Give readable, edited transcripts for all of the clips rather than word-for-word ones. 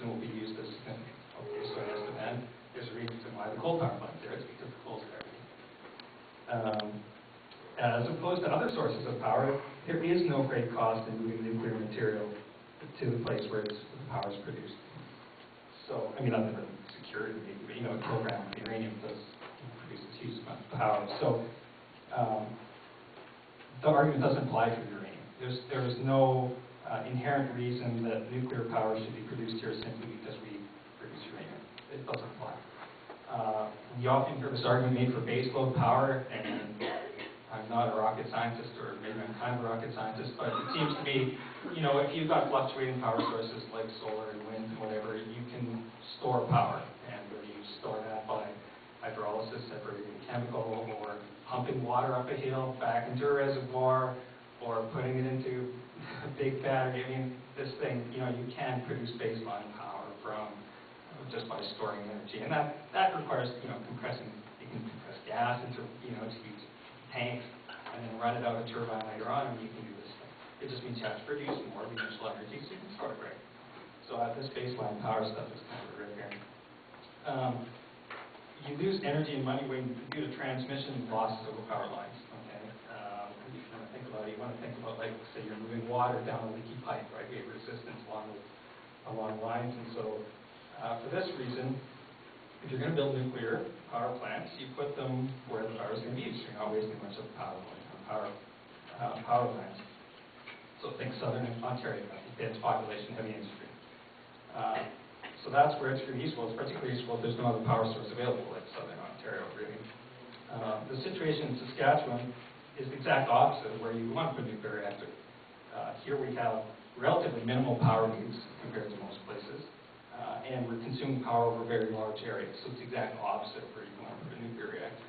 reason will be used as significant. Okay, so as demand, there's a reason to why the coal power plant there. It's because the coal's there. As opposed to other sources of power, there is no great cost in moving nuclear material to the place where the power is produced. So, I mean, other than security, you know, a kilogram of uranium produces huge amounts of power. So, the argument doesn't apply for uranium. There is no inherent reason that nuclear power should be produced here simply because we produce uranium. It doesn't apply. We often hear this argument made for baseload power, and I'm not a rocket scientist, or maybe I'm kind of a rocket scientist, but it seems to me, you know, if you've got fluctuating power sources like solar and wind and whatever, you can store power. And whether you store that by hydrolysis, separating chemical, or pumping water up a hill back into a reservoir, or putting it into a big battery. I mean, this thing, you know, you can produce baseline power from just by storing energy. And that requires, you know, you can compress gas into, you know, to use tanks, and then run it out of a turbine later on, and you can do this thing. It just means you have to produce more potential energy, so you can store it right. So this baseline power stuff is kind of a red herring. You lose energy and money due to transmission losses over power lines. Okay, if you want to think about it, you want to think about, like, say you're moving water down a leaky pipe, right? We have resistance along lines, and so for this reason, if you're going to build nuclear power plants, you put them where the power is going to be used. You're not wasting much of the power going on power plants. So think southern Ontario, dense population, heavy industry. So that's where it's really useful. It's particularly useful if there's no other power source available, like southern Ontario, really. The situation in Saskatchewan is the exact opposite of where you want to put a nuclear reactor. Here we have relatively minimal power needs compared to most places. And we're consuming power over very large areas, so it's the exact opposite of where you want to put a nuclear reactor.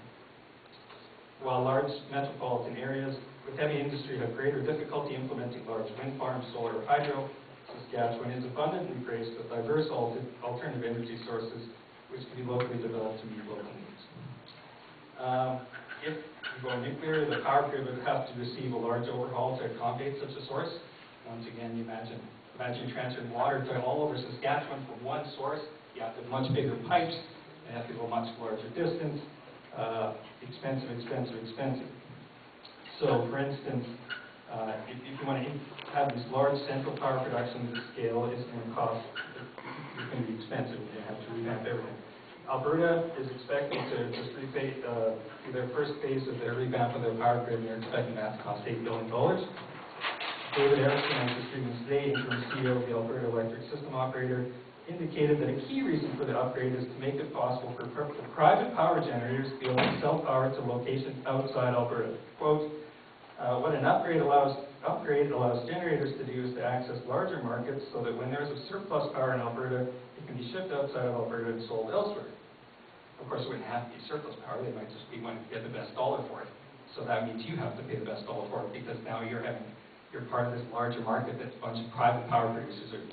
While large metropolitan areas with heavy industry have greater difficulty implementing large wind farms, solar, or hydro, Saskatchewan is abundantly graced with diverse alternative energy sources which can be locally developed to meet local needs. If you go nuclear, the power grid would have to receive a large overhaul to accommodate such a source. Once again, imagine transferring water to all over Saskatchewan from one source. You have to have much bigger pipes, and you have to go a much larger distance. Expensive. So, for instance, if you want to have this large central power production scale, it's going to cost, it's going to be expensive. You have to revamp everything. Alberta is expecting to just repay their first phase of their revamp of their power grid, and they're expecting that to cost $8 billion. David Erickson, as the students today, interim CEO of the Alberta Electric System Operator, indicated that a key reason for the upgrade is to make it possible for private power generators to be able to sell power to locations outside Alberta. Quote, what an upgrade allows generators to do is to access larger markets so that when there's a surplus power in Alberta, it can be shipped outside of Alberta and sold elsewhere. Of course, it wouldn't have to be surplus power. They might just be wanting to get the best dollar for it. So that means you have to pay the best dollar for it, because now you're part of this larger market that a bunch of private power producers are